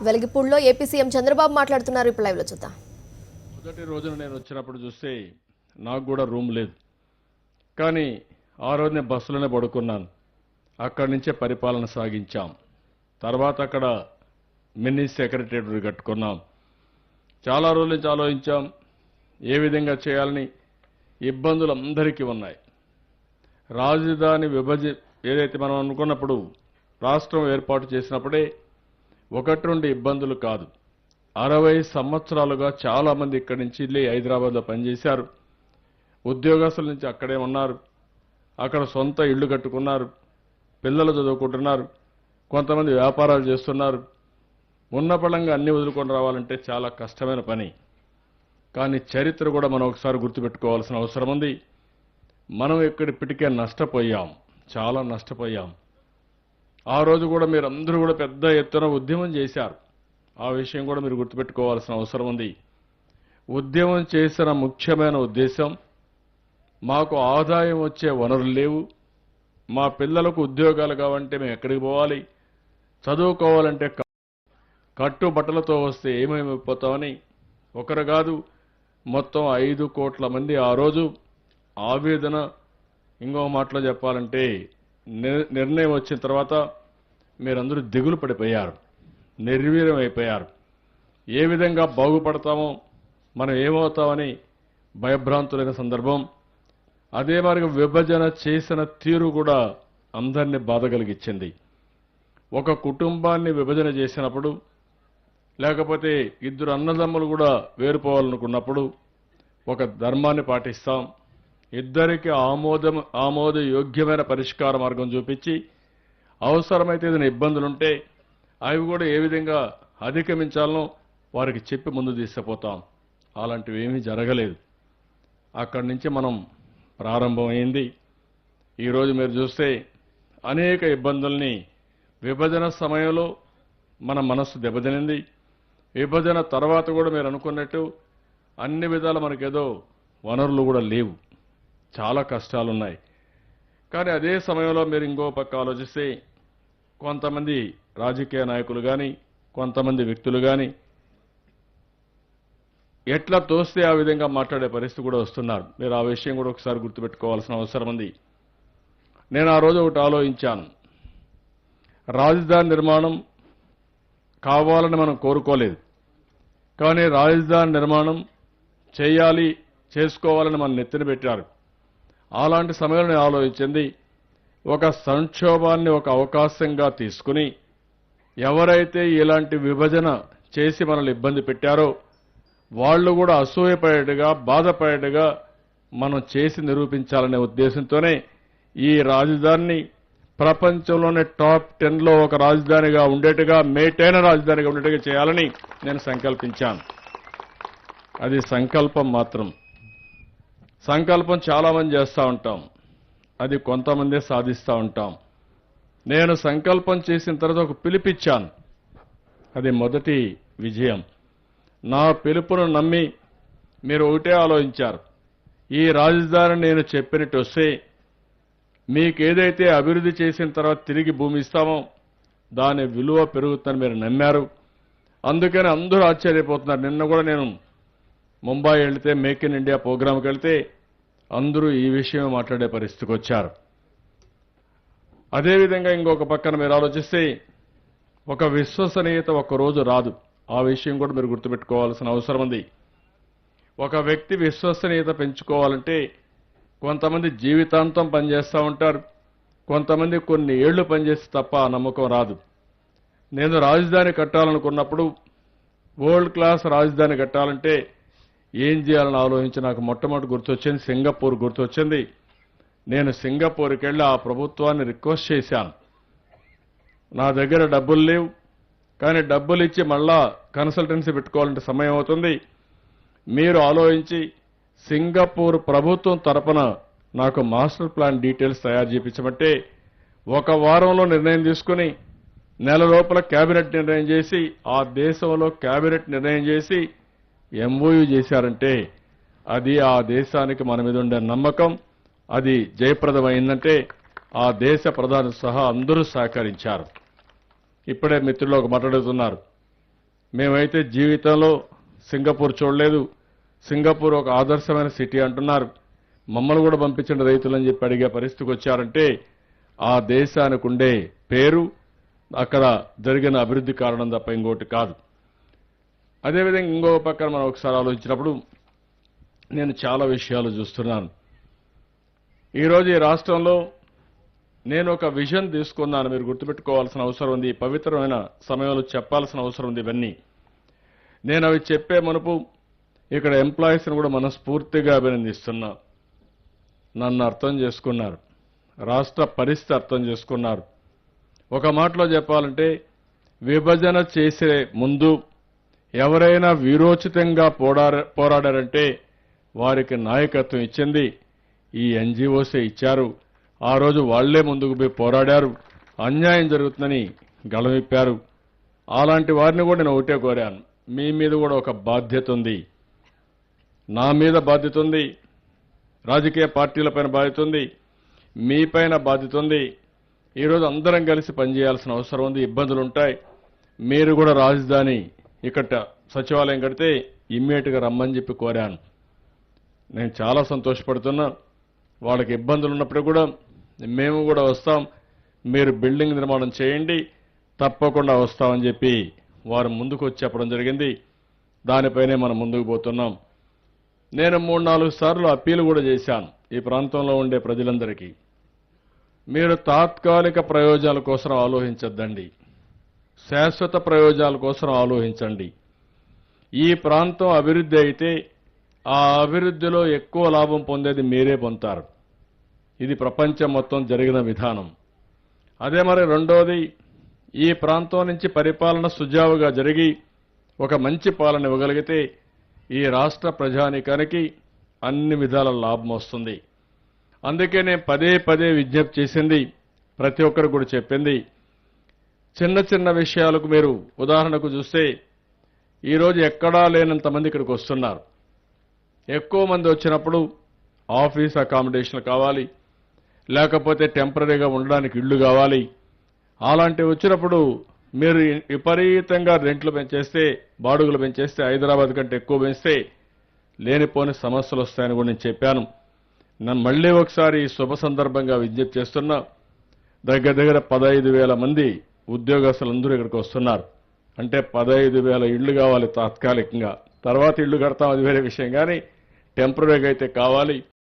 వెలిగిపూడిలో AP CM Chandrababu మాట్లాడుతున్నారు. ఇప్పుడు live లో చూద్దాం. మొదటి రోజున నేను వచ్చినప్పుడు చూస్తే నాకు కూడా రూమ్ లేదు, కానీ ఆ రోజు నేను బస్సులోనే పడుకున్నాను. అక్కడి నుంచే పరిపాలన సాగించాం. తర్వాత అక్కడ మినీ సెక్రటరేట్ కట్టుకున్నాం. చాలా రోజుల నుంచి ఆలోచించాం ఏ విధంగా చేయాలని. ఇబ్బందులు అందరికీ ఉన్నాయి. రాజధాని ఏదైతే మనం అనుకున్నప్పుడు రాష్ట్రం ఏర్పాటు చేసినప్పుడే ఒకటి రెండు ఇబ్బందులు కాదు, 60 సంవత్సరాలుగా చాలా మంది ఇక్కడి నుంచి వెళ్ళి హైదరాబాద్లో పనిచేశారు. ఉద్యోగస్తుల నుంచి అక్కడే ఉన్నారు. అక్కడ సొంత ఇళ్లు కట్టుకున్నారు. పిల్లలు చదువుకుంటున్నారు. కొంతమంది వ్యాపారాలు చేస్తున్నారు. ఉన్న పళంగా అన్ని వదులుకొని రావాలంటే చాలా కష్టమైన పని. కానీ చరిత్ర కూడా మనం ఒకసారి గుర్తుపెట్టుకోవాల్సిన అవసరం ఉంది. మనం ఇప్పటికే నష్టపోయాం, చాలా నష్టపోయాం. ఆ రోజు కూడా మీరందరూ కూడా పెద్ద ఎత్తున ఉద్యమం చేశారు. ఆ విషయం కూడా మీరు గుర్తుపెట్టుకోవాల్సిన అవసరం ఉంది. ఉద్యమం చేసిన ముఖ్యమైన ఉద్దేశం, మాకు ఆదాయం వచ్చే వనరులు లేవు, మా పిల్లలకు ఉద్యోగాలు కావాలంటే మేము ఎక్కడికి పోవాలి, చదువుకోవాలంటే కట్టుబట్టలతో వస్తే ఏమైపోతామని ఒకరు కాదు మొత్తం 5 కోట్ల మంది ఆ రోజు ఆవేదన. ఇంకో మాటలో చెప్పాలంటే నిర్ణయం వచ్చిన తర్వాత మీరందరూ దిగులు పడిపోయారు, నిర్వీర్యం అయిపోయారు. ఏ విధంగా బాగుపడతామో, మనం ఏమవుతామని భయభ్రాంతులైన సందర్భం. అదే మరి విభజన చేసిన తీరు కూడా అందరినీ బాధ కలిగించింది. ఒక కుటుంబాన్ని విభజన చేసినప్పుడు, లేకపోతే ఇద్దరు అన్నదమ్ములు కూడా వేరుపోవాలనుకున్నప్పుడు ఒక ధర్మాన్ని పాటిస్తాం. ఇద్దరికి ఆమోదయోగ్యమైన పరిష్కార మార్గం చూపించి, అవసరమైతే ఏదైనా ఇబ్బందులుంటే అవి కూడా ఏ విధంగా అధిగమించాలనో వారికి చెప్పి ముందు తీసుకుపోతాం. అలాంటివి ఏమీ జరగలేదు. అక్కడి నుంచి మనం ప్రారంభమైంది. ఈరోజు మీరు చూస్తే అనేక ఇబ్బందుల్ని విభజన సమయంలో మన మనస్సు దెబ్బతినింది. విభజన తర్వాత కూడా మీరు అనుకున్నట్టు అన్ని విధాలు మనకేదో వనరులు కూడా లేవు, చాలా కష్టాలున్నాయి. కానీ అదే సమయంలో మీరు ఇంకో పక్క ఆలోచిస్తే కొంతమంది రాజకీయ నాయకులు కానీ, కొంతమంది వ్యక్తులు కానీ ఎట్లా తోస్తే ఆ విధంగా మాట్లాడే పరిస్థితి కూడా వస్తున్నారు. మీరు ఆ విషయం కూడా ఒకసారి గుర్తుపెట్టుకోవాల్సిన అవసరం ఉంది. నేను ఆ రోజు ఒకటి ఆలోచించాను. రాజధాని నిర్మాణం కావాలని మనం కోరుకోలేదు, కానీ రాజధాని నిర్మాణం చేసుకోవాలని మనం నెత్తిన పెట్టారు. అలాంటి సమయంలో నేను ఆలోచించింది, ఒక సంక్షోభాన్ని ఒక అవకాశంగా తీసుకుని ఎవరైతే ఇలాంటి విభజన చేసి మనల్ని ఇబ్బంది పెట్టారో వాళ్ళు కూడా అసూయపడేట్టుగా, బాధపడేట్టుగా మనం చేసి నిరూపించాలనే ఉద్దేశంతోనే ఈ రాజధానిని ప్రపంచంలోనే టాప్ 10లో ఒక రాజధానిగా ఉండేట్టుగా, మేటైన రాజధానిగా ఉండేట్టుగా చేయాలని నేను సంకల్పించాను. అది సంకల్పం మాత్రం. సంకల్పం చాలా మంది చేస్తూ ఉంటాం, అది కొంతమందే సాధిస్తూ ఉంటాం. నేను సంకల్పం చేసిన తర్వాత ఒక పిలిపిచ్చాను, అది మొదటి విజయం. నా పిలుపును నమ్మి మీరు ఒకటే ఆలోచించారు, ఈ రాజధాని నేను చెప్పినట్టు వస్తే మీకు ఏదైతే అభివృద్ధి చేసిన తర్వాత తిరిగి భూమి ఇస్తామో దాని విలువ పెరుగుతుందని మీరు నమ్మారు. అందుకని అందరూ ఆశ్చర్యపోతున్నారు. నిన్న కూడా నేను ముంబై వెళ్తే మేక్ ఇన్ ఇండియా ప్రోగ్రాంకి వెళ్తే అందరూ ఈ విషయమే మాట్లాడే పరిస్థితికి వచ్చారు. అదేవిధంగా ఇంకొక పక్కన మీరు ఆలోచిస్తే ఒక విశ్వసనీయత ఒక రోజు రాదు. ఆ విషయం కూడా మీరు గుర్తుపెట్టుకోవాల్సిన అవసరం ఉంది. ఒక వ్యక్తి విశ్వసనీయత పెంచుకోవాలంటే కొంతమంది జీవితాంతం పనిచేస్తూ ఉంటారు, కొంతమంది కొన్ని ఏళ్లు పనిచేస్తే తప్ప ఆ నమ్మకం రాదు. నేను రాజధాని కట్టాలనుకున్నప్పుడు, వరల్డ్ క్లాస్ రాజధాని కట్టాలంటే ఏం చేయాలని ఆలోచించి నాకు మొట్టమొదటి గుర్తొచ్చింది సింగపూర్ గుర్తొచ్చింది. నేను సింగపూర్కి వెళ్ళి ఆ ప్రభుత్వాన్ని రిక్వెస్ట్ చేశాను, నా దగ్గర డబ్బులు లేవు, కానీ డబ్బులు ఇచ్చి మళ్ళా కన్సల్టెన్సీ పెట్టుకోవాలంటే సమయం అవుతుంది. మీరు ఆలోచించి సింగపూర్ ప్రభుత్వం తరపున నాకు మాస్టర్ ప్లాన్ డీటెయిల్స్ తయారు చేయించమంటే 1 వారంలో నిర్ణయం తీసుకుని నెల లోపల కేబినెట్ నిర్ణయం చేసి ఆ దేశంలో కేబినెట్ నిర్ణయం చేసి ఎంఓయూ చేశారంటే అది ఆ దేశానికి మన మీద ఉండే నమ్మకం. అది జయప్రదమైందంటే ఆ దేశ ప్రధాని సహా అందరూ సహకరించారు. ఇప్పుడే మిత్రులు ఒక మాట్లాడుతున్నారు, మేమైతే జీవితంలో సింగపూర్ చూడలేదు, సింగపూర్ ఒక ఆదర్శమైన సిటీ అంటున్నారు, మమ్మల్ని కూడా పంపించండి రైతులని చెప్పి అడిగే పరిస్థితికి వచ్చారంటే ఆ దేశానికి ఉండే పేరు, అక్కడ జరిగిన అభివృద్ధి కారణం తప్ప ఇంకోటి కాదు. అదేవిధంగా ఇంకో పక్కన మనం ఒకసారి ఆలోచించినప్పుడు నేను చాలా విషయాలు చూస్తున్నాను. ఈరోజు ఈ రాష్ట్రంలో నేను ఒక విజన్ తీసుకున్నాను, మీరు గుర్తుపెట్టుకోవాల్సిన అవసరం ఉంది. పవిత్రమైన సమయంలో చెప్పాల్సిన అవసరం ఉంది. ఇవన్నీ నేను అవి చెప్పే మునుపు ఇక్కడ ఎంప్లాయీస్ని కూడా మనస్ఫూర్తిగా అభినందిస్తున్నా. నన్ను అర్థం చేసుకున్నారు, రాష్ట్ర పరిస్థితి అర్థం చేసుకున్నారు. ఒక మాటలో చెప్పాలంటే విభజన చేసే ముందు ఎవరైనా వీరోచితంగా పోరాడారంటే వారికి నాయకత్వం ఇచ్చింది ఈ ఎన్జీఓసే ఇచ్చారు. ఆ రోజు వాళ్లే ముందుకు పోయి పోరాడారు, అన్యాయం జరుగుతుందని గళమిప్పారు. అలాంటి వారిని కూడా నేను ఒకటే కోరాను, మీ మీద కూడా ఒక బాధ్యత ఉంది, నా మీద బాధ్యత ఉంది, రాజకీయ పార్టీలపైన బాధ్యత ఉంది, మీపైన బాధ్యత ఉంది. ఈరోజు అందరం కలిసి పనిచేయాల్సిన అవసరం ఉంది. ఇబ్బందులు ఉంటాయి. మీరు కూడా రాజధాని ఇక్కడ సచివాలయం కడితే ఇమ్మీడియట్గా రమ్మని చెప్పి కోరాను. నేను చాలా సంతోషపడుతున్నా. వాళ్ళకి ఇబ్బందులు ఉన్నప్పుడు కూడా మేము కూడా వస్తాం, మీరు బిల్డింగ్ నిర్మాణం చేయండి, తప్పకుండా వస్తామని చెప్పి వారు ముందుకు వచ్చి చెప్పడం జరిగింది. దానిపైనే మనం ముందుకు పోతున్నాం. నేను 3-4 సార్లు అప్పీల్ కూడా చేశాను ఈ ప్రాంతంలో ఉండే ప్రజలందరికీ. మీరు తాత్కాలిక ప్రయోజనాల కోసం ఆలోచించొద్దండి, శాశ్వత ప్రయోజనాల కోసం ఆలోచించండి. ఈ ప్రాంతం అభివృద్ధి అయితే ఆ అభివృద్ధిలో ఎక్కువ లాభం పొందేది మీరే పొందుతారు. ఇది ప్రపంచం మొత్తం జరిగిన విధానం. అదే మరి రెండోది, ఈ ప్రాంతం నుంచి పరిపాలన సుజావుగా జరిగి ఒక మంచి పాలన ఇవ్వగలిగితే ఈ రాష్ట్ర ప్రజానీకానికి అన్ని విధాల లాభం వస్తుంది. అందుకే నేను పదే పదే విజ్ఞప్తి చేసింది, ప్రతి ఒక్కరు కూడా చెప్పింది, చిన్న చిన్న విషయాలకు మీరు ఉదాహరణకు చూస్తే ఈరోజు ఎక్కడా లేనంత మంది ఇక్కడికి వస్తున్నారు. ఎక్కువ మంది వచ్చినప్పుడు ఆఫీస్ అకామిడేషన్లు కావాలి, లేకపోతే టెంపరీగా ఉండడానికి ఇళ్లు కావాలి. అలాంటివి వచ్చినప్పుడు మీరు విపరీతంగా రెంట్లు పెంచేస్తే, బాడుగులు పెంచేస్తే, హైదరాబాద్ కంటే ఎక్కువ పెంచితే లేనిపోని సమస్యలు వస్తాయని కూడా నేను చెప్పాను. నన్ను మళ్లీ ఒకసారి ఈ శుభ సందర్భంగా విజ్ఞప్తి చేస్తున్నా. దగ్గర 15,000 మంది ఉద్యోగస్తులందరూ ఇక్కడికి వస్తున్నారు. అంటే 15,000 ఇళ్లు కావాలి తాత్కాలికంగా. తర్వాత ఇళ్లు కడతాం, అది వేరే విషయం. కానీ టెంపరీగా అయితే కావాలి.